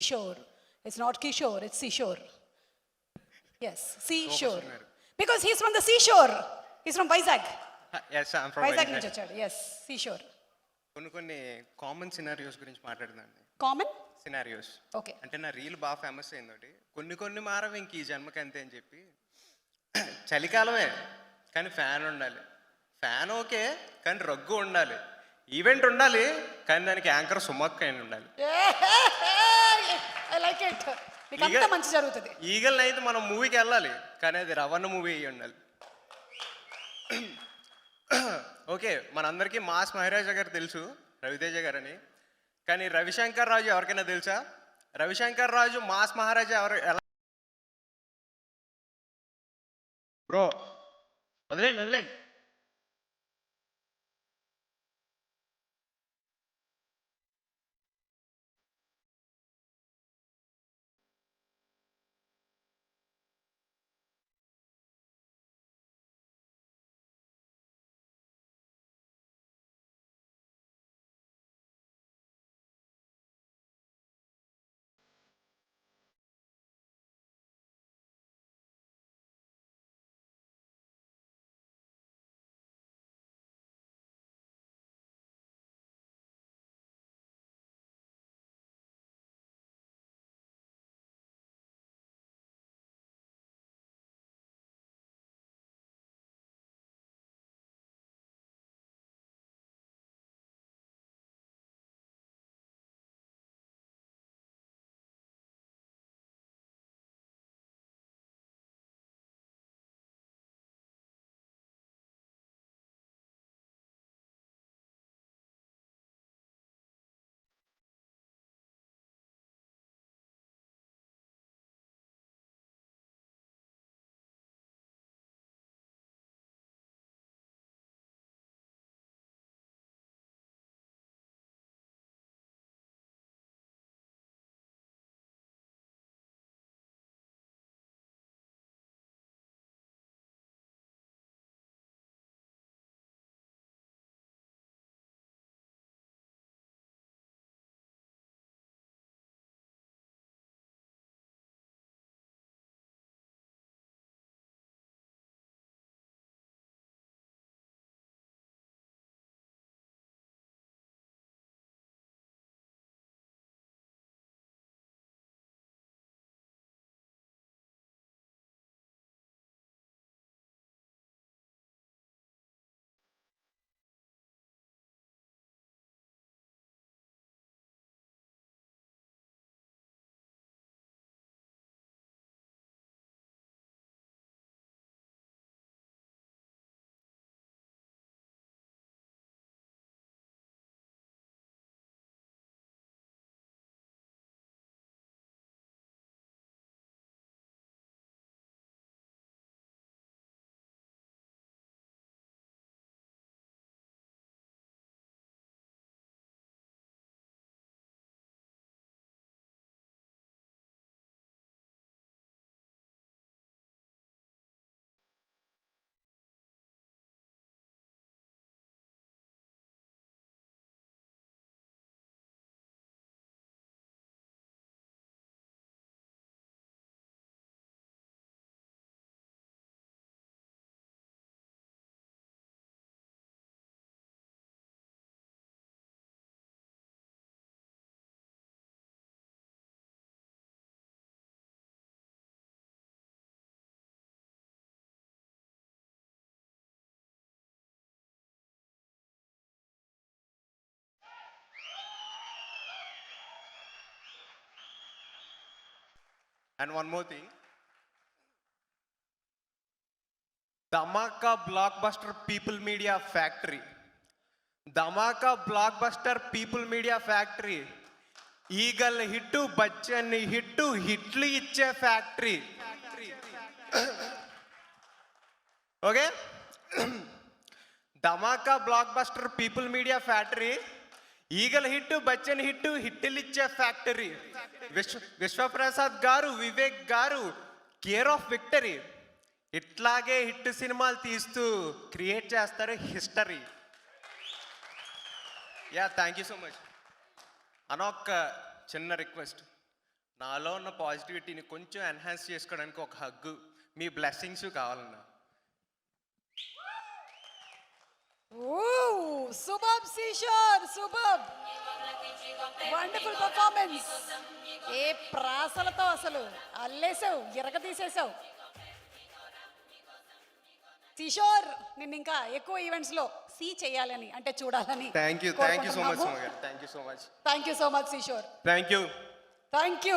Shore. It's not Kishore, it's seashore. Yes, seashore. Sir. Because he's from the seashore. He's from Vizag. Yes I'm from Vizag నుంచి వచ్చాడు. Yes, seashore. కొన్ని common scenarios గురించి మాట్లాడుతుందండి. Common? Scenarios Okay. అంటే నా reel బాగా famous అయింది ఒకటి. కొన్ని మారవు ఇంక ఈ జన్మకి అంతే అని చెప్పి చలికాలమే కానీ ఫ్యాన్ ఉండాలి, ఫ్యాన్ ఓకే కానీ రగ్గు ఉండాలి, ఈవెంట్ ఉండాలి కానీ దానికి యాంకర్ సుమక్ అయిన ఉండాలి. I like it. మీకు అంతా మంచి జరుగుతుంది. ఈగల్ అయితే మనం మూవీకి వెళ్ళాలి కానీ అది రవణ మూవీ అయ్యి ఉండాలి. ఓకే, మనందరికీ మాస్ మహారాజా గారు తెలుసు, రవితేజ గారు అని. కానీ రవిశంకర్ రాజు ఎవరికైనా తెలుసా? రవిశంకర్ రాజు మాస్ మహారాజా ఎవరు ఎలా? బ్రో వదిలే And one more thing, Dhamaka Blockbuster People Media Factory. Dhamaka Blockbuster People Media Factory. Eagle hittu, Bachchan hittu, Hitli iche factory. Okay? Dhamaka Blockbuster People Media Factory. Eagle hit, Bachchan hit, హిట్టిలిచ్చే factory. Vishwaprasad garu, Vivek garu care of victory. ఇట్లాగే hit సినిమాలు తీస్తూ create చేస్తారు history. Yeah, thank you so much. అనొక్క చిన్న request, నాలో ఉన్న పాజిటివిటీని కొంచెం ఎన్హాన్స్ చేసుకోవడానికి ఒక హగ్గు మీ బ్లెస్సింగ్స్ కావాలన్నా. ఓ super Kishore, super, wonderful performance. ఏ ప్రాసలతో అసలు అల్లేసావు, తీసేసావు కిషోర్. నిన్ను ఇంకా ఎక్కువ ఈవెంట్స్ లో సీ చేయాలని, అంటే చూడాలని. Thank you so much Suma garu. Thank you so much. Thank you so much Kishore. Thank you. Thank you.